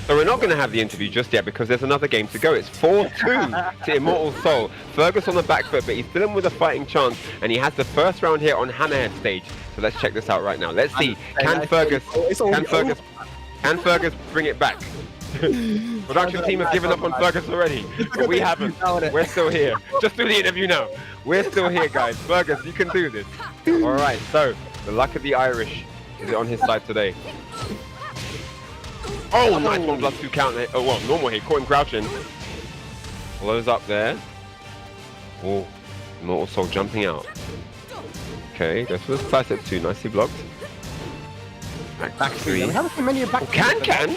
So we're not going to have the interview just yet because there's another game to go. It's 4-2 to ImortalXSoul. Fergus on the back foot, but he's still in with a fighting chance, and he has the first round here on Hammerhead stage. So let's check this out right now. Let's see, can Fergus bring it back? Production team has given up on Fergus already, but we haven't. We're still here. Just do the interview now. We're still here, guys. Fergus, you can do this. All right, so the luck of the Irish is on his side today. Oh, nice one, +2 count there. Oh, well, normal hit. Caught him crouching. Blows up there. Oh, ImortalXSoul jumping out. Okay, goes for the side step 2. Nicely blocked. Back 3. Can?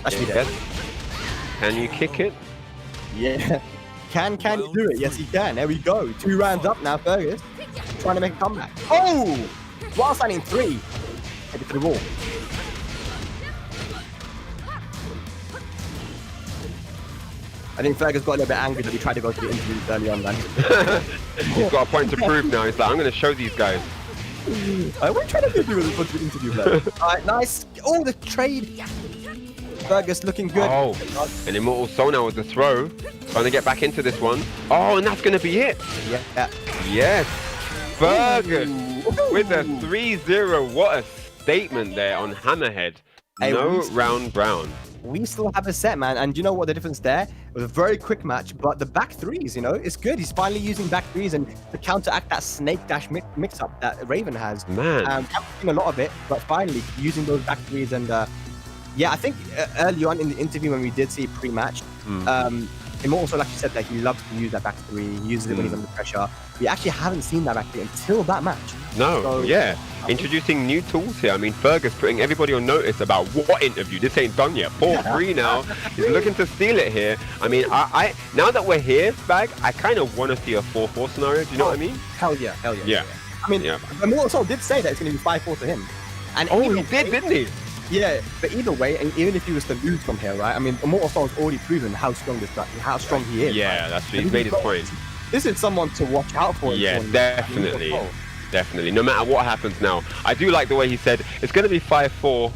Actually, yes. Can you kick it? Yeah. Can he do it? Yes, he can. There we go. 2 rounds up now, Fergus. Trying to make a comeback. Oh! While standing 3. Hit it to the wall. I think Fergus got a little bit angry that he tried to go to the interview early on, man. He's got a point to prove now. He's like, I'm going to show these guys. What are you trying to do with the interview, man? Alright, nice. Oh, the trade. Fergus looking good. Oh, and ImortalXSoul now with the throw. Trying to get back into this one. Oh, and that's going to be it. Yeah. Yes. Fergus with a 3-0. What a statement there on Hammerhead. No round brown. We still have a set, man. And you know what the difference there? It was a very quick match, but the back 3s, it's good. He's finally using back 3s and to counteract that snake dash mix-up that Raven has. Man. We haven't seen a lot of it, but finally using those back 3s. And yeah, I think early on in the interview when we did see pre-match, ImortalXSoul actually said that he loves to use that back 3. He uses it when he's under pressure. We actually haven't seen that back 3 until that match. No, so, yeah. Introducing new tools here. I mean, Fergus putting everybody on notice about what interview. This ain't done yet. 4-3 now. He's looking to steal it here. I mean, I now that we're here, Bag, I kind of want to see a 4-4 scenario. Do you know what I mean? Hell yeah. Yeah. I mean, ImortalXSoul did say that it's going to be 5-4 to him. And he did, didn't he? Yeah, but either way, and even if he was to lose from here, right? I mean, ImortalXSoul has already proven how strong he is. Yeah, right? that's true. He's made his point. This is someone to watch out for. Yeah, definitely. Definitely. No matter what happens now. I do like the way he said, it's going to be 5-4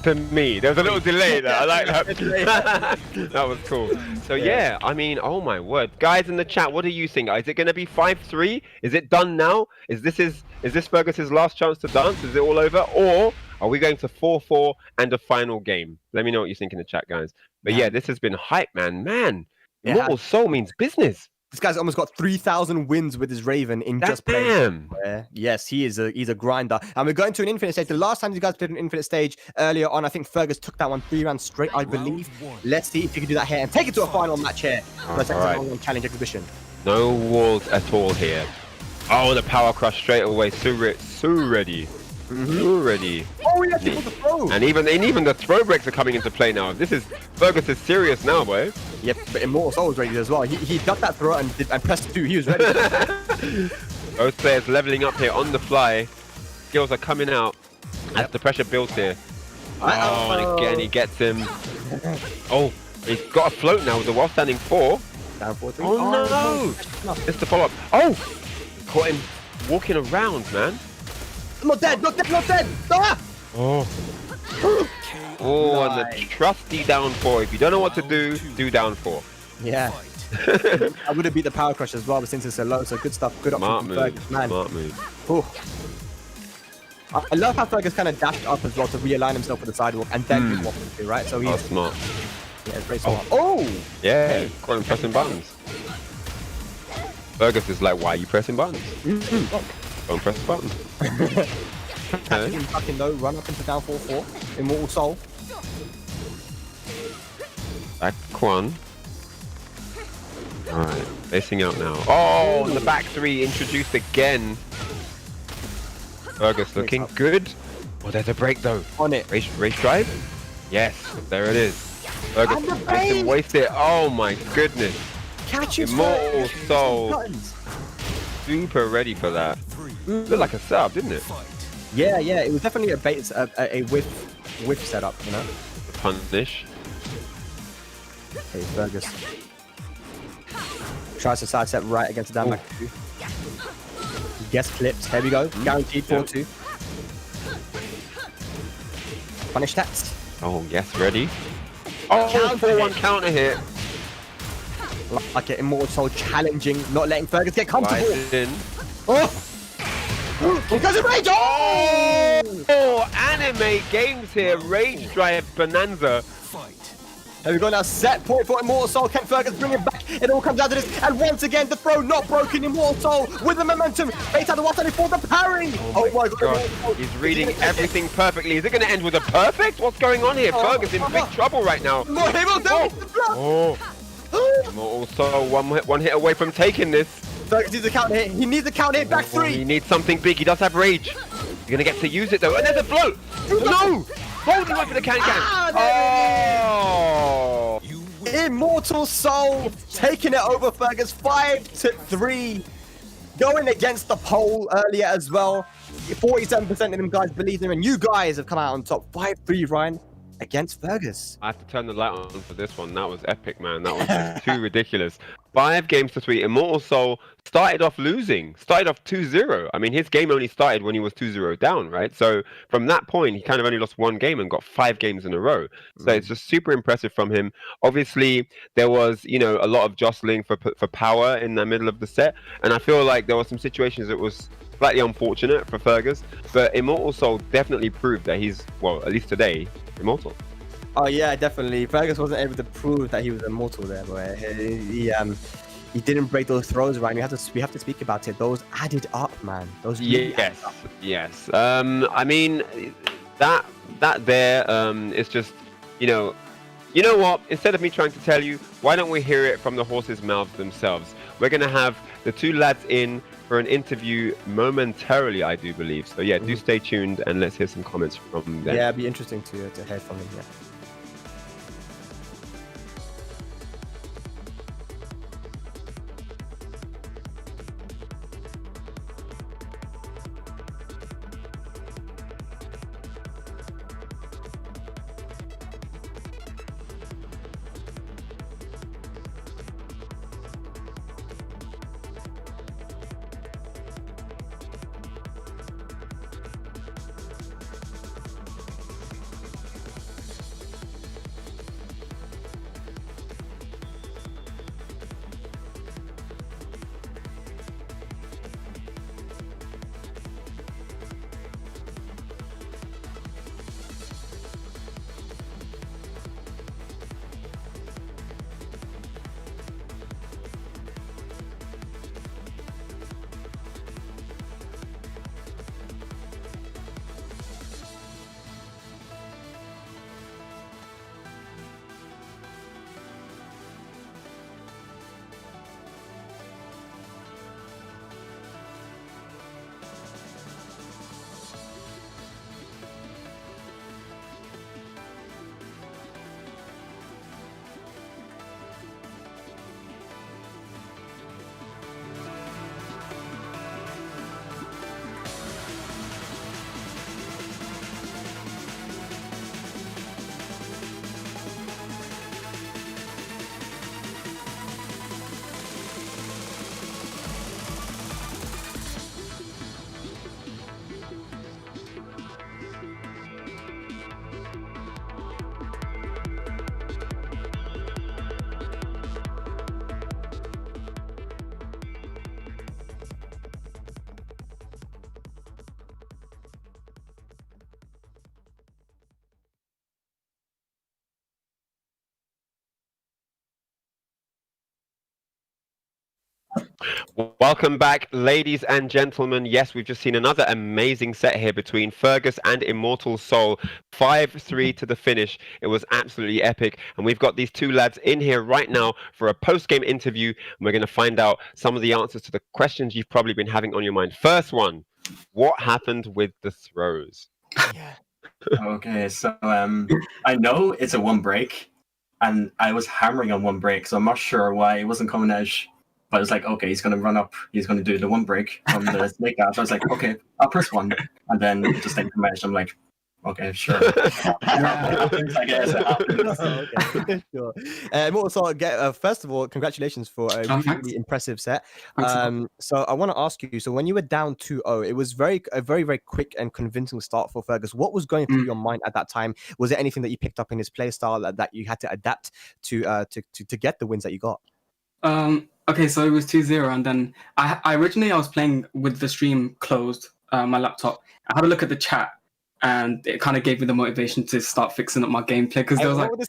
to me. There was a little delay there. I like that. That was cool. So yeah, I mean, oh my word. Guys in the chat, what do you think? Is it going to be 5-3? Is it done now? Is this Fergus's last chance to dance? Is it all over? Or are we going to 4-4 and a final game? Let me know what you think in the chat, guys. But yeah, this has been hype, man. ImortalXSoul means business. This guy's almost got 3,000 wins with his Raven in just playing. Yes, he's a grinder. And we're going to an infinite stage. The last time you guys played an infinite stage earlier on, I think Fergus took that one 3 rounds straight, I believe. Let's see if you can do that here and take it to a final match here. Challenge exhibition. No walls at all here. Oh, the power crush straight away. So ready. Already. Oh, he actually put the throw. And even the throw breaks are coming into play now. Fergus is serious now, boy. Yep, but ImortalXSoul was ready as well. He ducked that throw and pressed 2. He was ready. Both players leveling up here on the fly. Skills are coming out as the pressure builds here. Oh, and again he gets him. Oh, he's got a float now with the while standing 4. Down 4-3. Oh no! It's the follow up. Oh! Caught him walking around, man. Not dead! Ah! Oh, and the trusty down 4. If you don't know what to do down 4. Yeah. I would have beat the power crush as well, but since it's so low, so good stuff. Good option from Fergus, man. Smart move. Oh. I love how Fergus kind of dashed up as well to realign himself with the sidewalk and then just walked into, right? So Oh, he's smart. yeah, it's very smart. Oh! Yeah, got him pressing buttons. Fergus is like, why are you pressing buttons? Don't press the button. Catching him fucking low, run up into down 4-4. Immortal Soul. Back one. Alright, facing out now. Oh, and the back three introduced again. Fergus looking good. Oh, there's a break though. On it. Race drive? Yes, there it is. Fergus And the makes break! him waste it. Oh my goodness. Catch his Immortal Fergus. Soul. Buttons. Super ready for that. Looked like a sub, didn't it? Yeah, yeah, it was definitely a bait, a whiff setup, you know. Punish. Hey, Fergus tries to sidestep right against the down back 2. He gets clipped. Here we go. Guaranteed 4-2. Punish that. Oh yes, ready. Oh, 4-1 counter hit. Like an Immortal Soul challenging, not letting Fergus get comfortable. Slides in. Oh! Because of Rage! Oh, anime games here. Rage Drive Bonanza. Here we go now, set point for Immortal Soul. Can Fergus bring it back? It all comes down to this. And once again, the throw not broken. Immortal Soul with the momentum. Bait out the water for the parry. Oh my god. He's reading everything perfectly. Is it going to end with a perfect? What's going on here? Fergus in big trouble right now. No, he will do it. Oh. Immortal Soul one hit away from taking this. Fergus needs a counter hit. He needs a counter hit. Back 3. He needs something big. He does have rage. He's going to get to use it though. And there's a blow. No. Hold him up for the can. Oh. Immortal Soul taking it over Fergus 5-3. Going against the poll earlier as well. 47% of them guys believe him, and you guys have come out on top. 5-3, Ryan, against Fergus. I have to turn the light on for this one. That was epic, man. That was just too ridiculous. 5-3. Immortal Soul started off losing. Started off 2-0. I mean, his game only started when he was 2-0 down, right? So from that point, he kind of only lost 1 game and got 5 games in a row. So it's just super impressive from him. Obviously, there was, you know, a lot of jostling for power in the middle of the set. And I feel like there were some situations that was slightly unfortunate for Fergus. But Immortal Soul definitely proved that he's, well, at least today, immortal. Oh yeah, definitely. Fergus wasn't able to prove that he was immortal there, but he didn't break those throws, Ryan. We have to speak about it. Those added up, man. Those really added up. Yes. I mean, that there is just, you know what? Instead of me trying to tell you, why don't we hear it from the horses' mouths themselves? We're gonna have the 2 lads in for an interview momentarily, I do believe. So yeah, do stay tuned and let's hear some comments from them. Yeah, it'd be interesting to hear from him. Yeah. Welcome back, ladies and gentlemen. Yes, we've just seen another amazing set here between Fergus and ImortalXSoul. 5-3 to the finish. It was absolutely epic. And we've got these two lads in here right now for a post-game interview. And we're going to find out some of the answers to the questions you've probably been having on your mind. First one, what happened with the throws? Okay, so I know it's a one break, and I was hammering on one break, so I'm not sure why it wasn't coming out. But I was like, okay, he's going to run up. He's going to do the one break from the snake out. So I was like, okay, I'll press one. And then it just didn't come out. I'm like, okay, sure. I guess it happens. Okay, sure. Also, first of all, congratulations for a really impressive set. So I want to ask you, so when you were down 2-0, it was a very, very quick and convincing start for Fergus. What was going through your mind at that time? Was there anything that you picked up in his play style that you had to adapt to get the wins that you got? Okay, so it was 2-0, and then I originally was playing with the stream closed, my laptop. I had a look at the chat, and it kind of gave me the motivation to start fixing up my gameplay, because there was like, was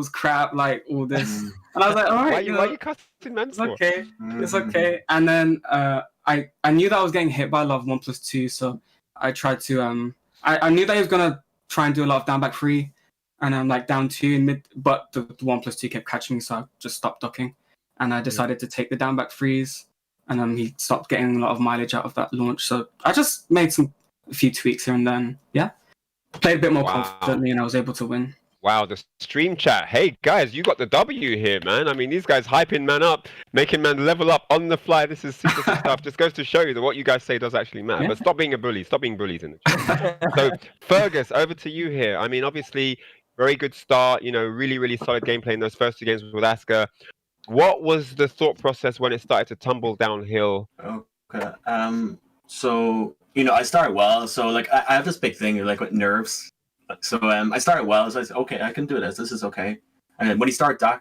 crap, like all this, and I was like, all right, why are you cutting men? It's okay, it's okay. And then I knew that I was getting hit by a lot of 1+2, so I tried to I knew that he was gonna try and do a lot of down back 3. And I'm like down 2 in mid, but the 1+2 kept catching me, so I just stopped ducking. And I decided to take the down back freeze, and he stopped getting a lot of mileage out of that launch. So I just made a few tweaks here and then. Yeah, played a bit more confidently, and I was able to win. Wow, the stream chat. Hey guys, you got the W here, man. I mean, these guys hyping man up, making man level up on the fly. This is super stuff. Just goes to show you that what you guys say does actually matter. Yeah. But stop being a bully. Stop being bullies in the chat. So Fergus, over to you here. I mean, obviously, very good start, really, really solid gameplay in those first 2 games with Asuka. What was the thought process when it started to tumble downhill? Okay. So, I started well. So, like, I have this big thing, like, with nerves. So, I started well. So I said, okay, I can do this. This is okay. And then when he started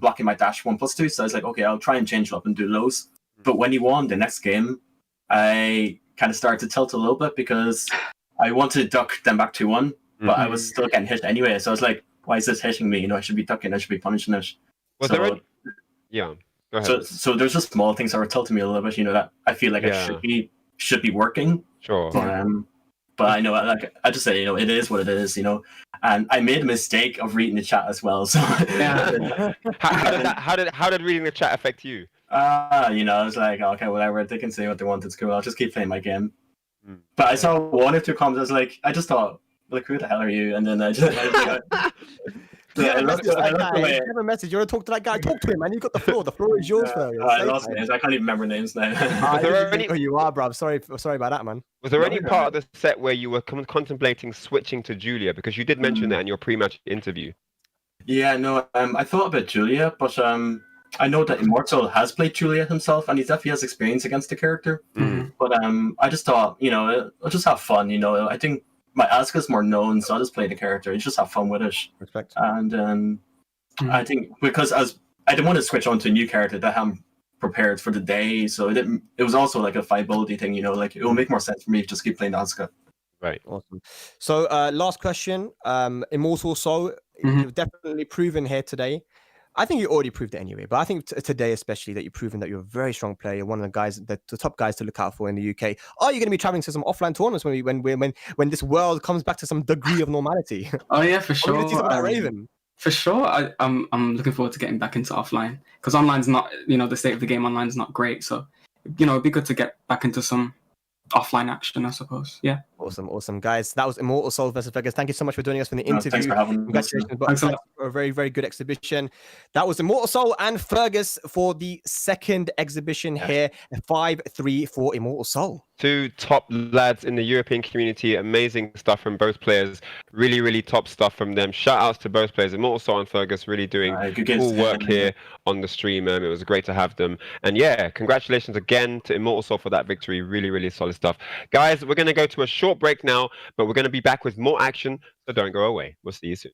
blocking my dash 1+2, so I was like, okay, I'll try and change it up and do lows. But when he won the next game, I kind of started to tilt a little bit because I wanted to duck them back 2-1. But I was still getting hit anyway, so I was like, why is this hitting me? I should be ducking, I should be punishing it. Yeah, go ahead. So there's just small things that were tilting me a little bit, that I feel like I should be working. Sure. But I know, like, I just say, it is what it is, and I made a mistake of reading the chat as well, so. Yeah. How did reading the chat affect you? I was like, okay, whatever, they can say what they want, it's cool, I'll just keep playing my game. But I saw 1 or 2 comments, I was like, I just thought, like, who the hell are you? And then I just You have a message. You want to talk to that guy? Talk to him, man. You got the floor. The floor is yours, Fergus. I lost names. I can't even remember names now. You are, bro. Sorry about that, man. Was there any part of the set where you were contemplating switching to Julia? Because you did mention that in your pre-match interview. Yeah, no. I thought about Julia, but I know that Immortal has played Julia himself, and he definitely has experience against the character. But I just thought, I'll just have fun. I think my Asuka's more known, so I'll just play the character. Just have fun with it. Respect. And I think because I didn't want to switch on to a new character that I'm prepared for the day, so it was also like a viability thing, like it will make more sense for me to just keep playing Asuka. Right. Awesome. So last question, ImortalXSoul, you've definitely proven here today. I think you already proved it anyway, but I think today especially that you've proven that you're a very strong player. You're one of the guys, the top guys to look out for in the UK. Are you going to be traveling to some offline tournaments when this world comes back to some degree of normality? Oh yeah, for sure. Raven? For sure, I'm looking forward to getting back into offline, because online's not, the state of the game online is not great. So, it'd be good to get back into some offline action, I suppose. Yeah. Awesome, guys. That was ImortalXSoul versus Fergus. Thank you so much for joining us for the interview. Thanks for having me. Congratulations, thanks for a very, very good exhibition. That was ImortalXSoul and Fergus for the second exhibition here. 5-3 for ImortalXSoul. 2 top lads in the European community. Amazing stuff from both players. Really, really top stuff from them. Shout outs to both players, ImortalXSoul and Fergus, really doing cool work here on the stream. It was great to have them. And yeah, congratulations again to ImortalXSoul for that victory. Really, really solid stuff. Guys, we're going to go to a short break now, but we're going to be back with more action, so don't go away. We'll see you soon.